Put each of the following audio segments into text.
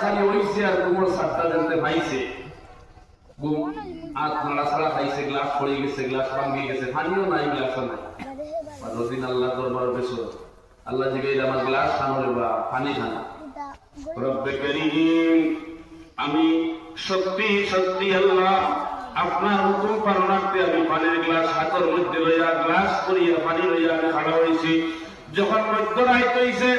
খালি হইছে আর তোমার সাতটা জানতে পাইছে ঘুম আর নাড়াছাড়া খাইছে, গ্লাস পড়ে গেছে, গ্লাস ভাঙে গেছে, পানিও নাই, গ্লাসও নাই। দিন আল্লাহ দরবার বেসো, আল্লাহ জিগাইল আমার গ্লাস খানো বা পানি খানা। রব্বে করিম, আমি সত্যি সত্যি আল্লাহ আপনার হুকুম পালনার্থে আমি পানির গ্লাস হাতের মধ্যে লইয়া, গ্লাস করিয়া পানি লইয়া আমি খাড়া হয়েছি। যখন মধ্যরাত হইছে,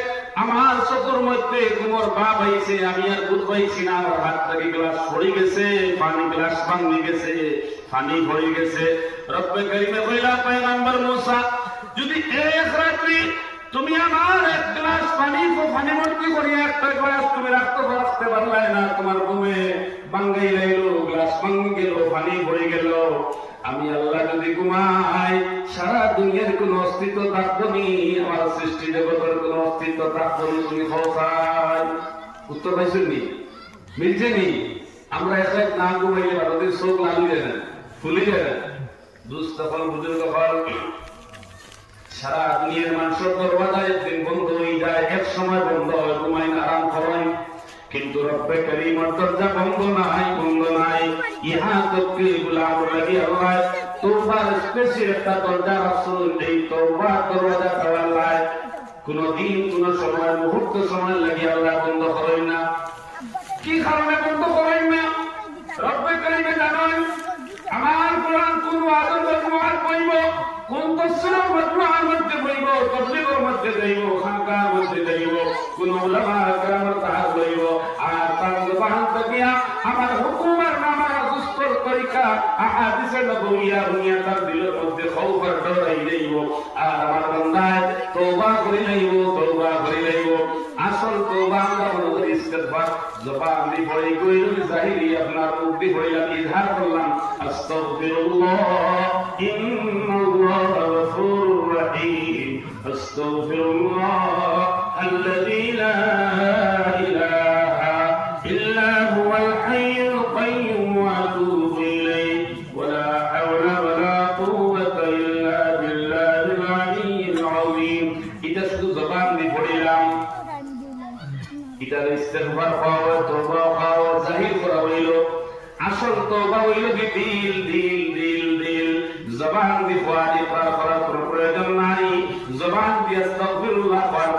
আমার চোখের মধ্যে তোমার ভাব হয়েছে, আমি আর বুঝ পাইছি না, আমার হাত থেকে গ্লাস পড়ে গেছে, পানি গ্লাস ভাঙে গেছে, পানি ভরে গেছে। রব্বে করিমে কইলা পয়গম্বর মুসা, যদি এক রাত্রি তুমি আমার এক গ্লাস পানি ভর্তি করিয়া একটা গ্লাস তুমি রাখতে পারলাই না, তোমার ঘুমে ভাঙ্গাই লাইলো, গ্লাস ভাঙ্গি গেল, পানি ভরে গেল, আমি আল্লাহ যদি ঘুমাই সারা দুনিয়ার কোন অস্তিত্ব থাকবো নি, আমার সৃষ্টি জগতের কোন অস্তিত্ব থাকবো নি, তুমি খাই। উত্তর পাইছেন নি? মিলছে নি? আমরা এক না ঘুমাইলে ভারতের চোখ লালু যায় ফুলি যায় দুস্থ ফল বুজুর্গ ফল সারা দুনিয়ার মানুষের দরওয়াজা একদিন বন্ধ হয়ে যায়, এক সময় বন্ধ হয়, ঘুমাই আরাম করেন, কিন্তু রব্বে করিমের দরজা বন্ধ নাই, বন্ধ নাই। ইহা তককে গুলাম লাগি আল্লাহ তওবার স্পেশাল একটা দরজা রাসূল, এই তওবার দরওয়াজা আল্লাহ কোন দিন কোন সময় মুহূর্ত সময় লাগি আল্লাহ বন্ধ করেন না। কি কারণে বন্ধ করেন না? রব্বে করিমে জানেন আমার কোরআন কোন আদম মজমুআর কইব, কোন তফসিরের মজমুআর মধ্যে কইব, তাফসীরের মধ্যে দেইব, খানকার মধ্যে দেইব, কোন উলামা কেরামের তাহার দেইব, আর তার জবান থেকে আমার হুকুমের নামাজ দুস্তর তরিকা আহাদিসে নবওয়িয়া দুনিয়া তার দিলের মধ্যে খৌফের ডরাই দেইব, আর আমার বান্দায় তওবা করে লইব, তওবা করে লইব। আসল তওবা আমরা বলতে ইস্তেগফার জবান দি পড়ে কইল, জাহিরি আপনার মুখ দি পড়ে ইজহার করলাম আস্তাগফিরুল্লাহ ইন্নাল্লাহা গফুরুর রহিম, আস্তাগফিরুল্লাহ আল্লাযী লা ইলাহা ইল্লা হুয়াল হাইয়ুল কাইয়্যুম ওয়া আতুবু ইলাইহি ওয়া লা হাওলা ওয়া লা কুওয়াতা ইল্লা বিল্লাহিল আলিয়্যিল আযীম। এটা শুধু জবান দি পড়িলাম, এটা ইস্তেগফার পাওয়া, তওবা পাওয়া, জাহির করা হইল। আসল তওবা হইল দিল দিল দিল দিল, জবান দি পড়া করার কোনো প্রয়োজন নাই। জবান দিয়ে আস্তাগফিরুল্লাহ পড়ার